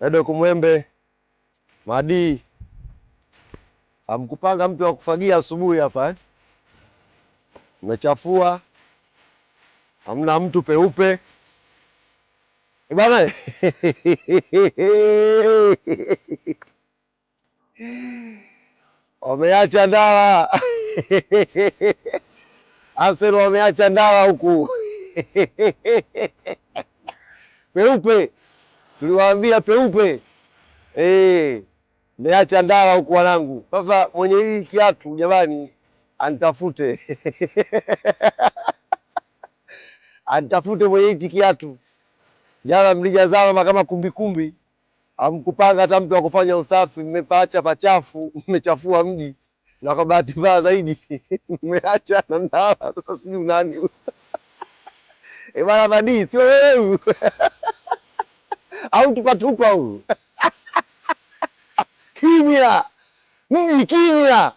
Edo Kumwembe Madi, amkupanga mtu wa kufagia asubuhi hapa eh? Umechafua, hamna mtu peupe bwana. Wameacha ndawa Arsenal wameacha ndawa huku peupe, tuliwaambia peupe. Meacha ndawa huku wanangu. Sasa mwenye hii kiatu jamani, anitafute anitafute mwenye hiki kiatu. Jana mlijazama kama kumbikumbi, hamkupanga hata mtu wa kufanya usafi, mmepaacha pachafu, mmechafua mji, na kwa bahati mbaya zaidi mmeacha na ndawa. Sasa sijui nani bana Madi, sio wewe au tupatupa huyu kimya, mji kimya.